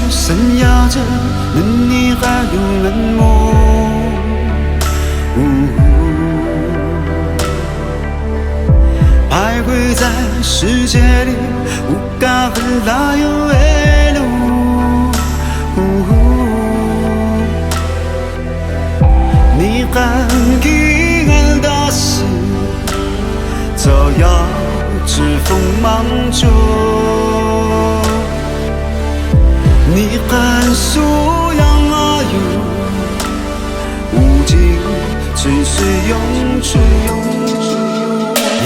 闪耀着的你还有冷漠。徘徊在世界里，无感恨哪有未路。你很遗憾的是，早要栉风芒中。你很疏养而又无尽追随永驻。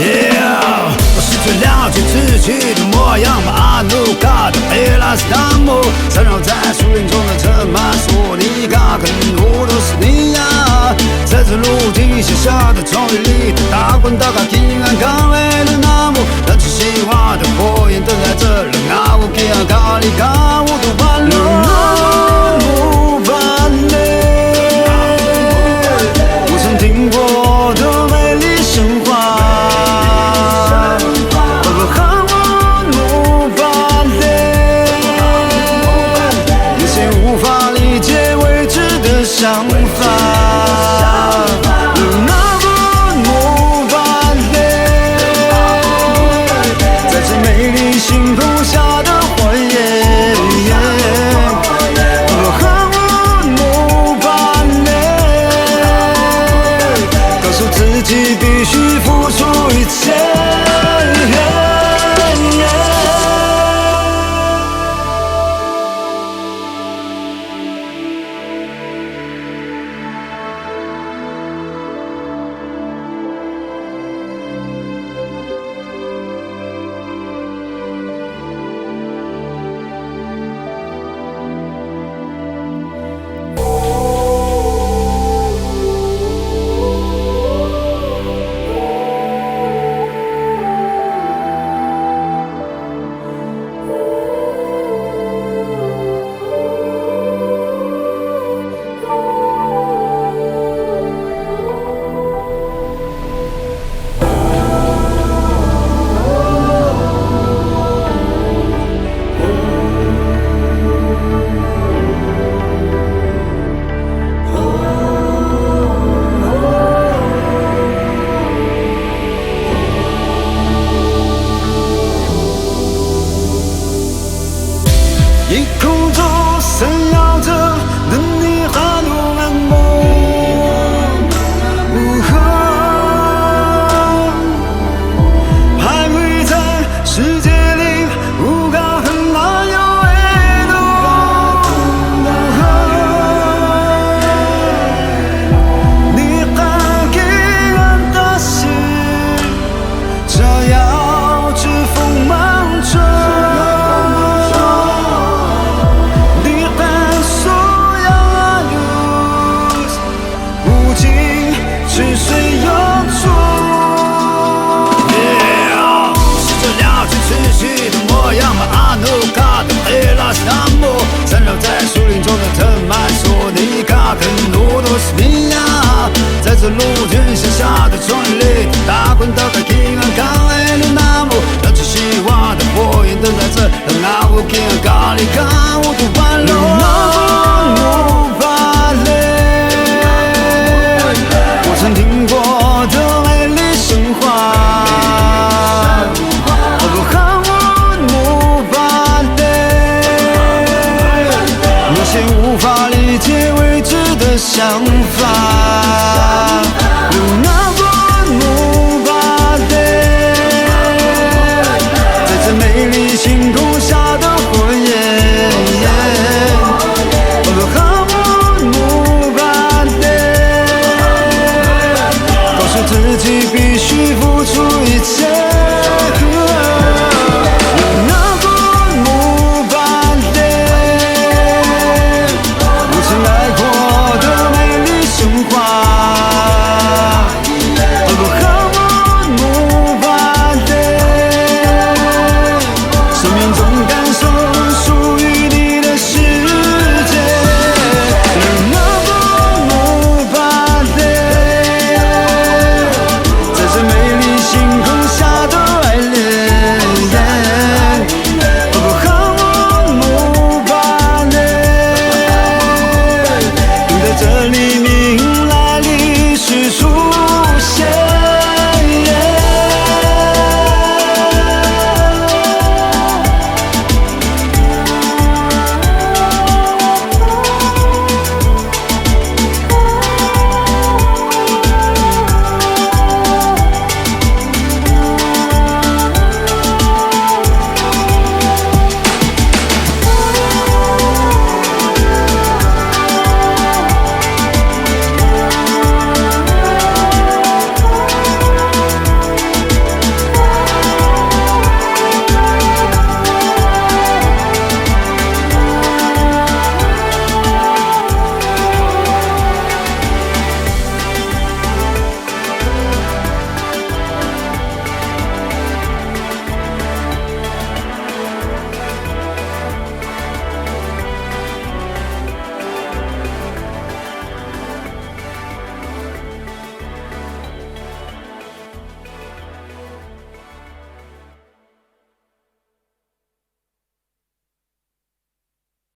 Yeah， 我试着了解自己的模样，把阿努卡的贝拉斯坦姆缠绕在树林中的藤蔓，索尼卡跟路都是你呀。在这路径写下的终于里，大滚大卡平安康威的那幕，燃起希望的火焰等待着人啊！我给啊卡里卡，我都完了。我曾听过的美丽神话。想法，那不木巴雷，在这美丽星空下的花园，我很木巴雷，告诉自己必须付出一切。夜空中闪耀着的你还有冷漠。徘徊在世界里，无感恨哪有未路。你很遗憾的是，这要栉风芒中。追随永驻。Yeah， 试着了解自己的模样，把阿努卡的贝拉斯坦姆缠绕在树林中的藤蔓，索尼卡跟路都是你呀。在这路径写下的终于里，大滚大开平安康威的那幕，燃起希望的火焰等待着让阿乌基和咖喱卡我都完了。曾听过的美丽神话，我很木巴雷，那些无法理解未知的想法，那不木巴雷，在这美丽星空。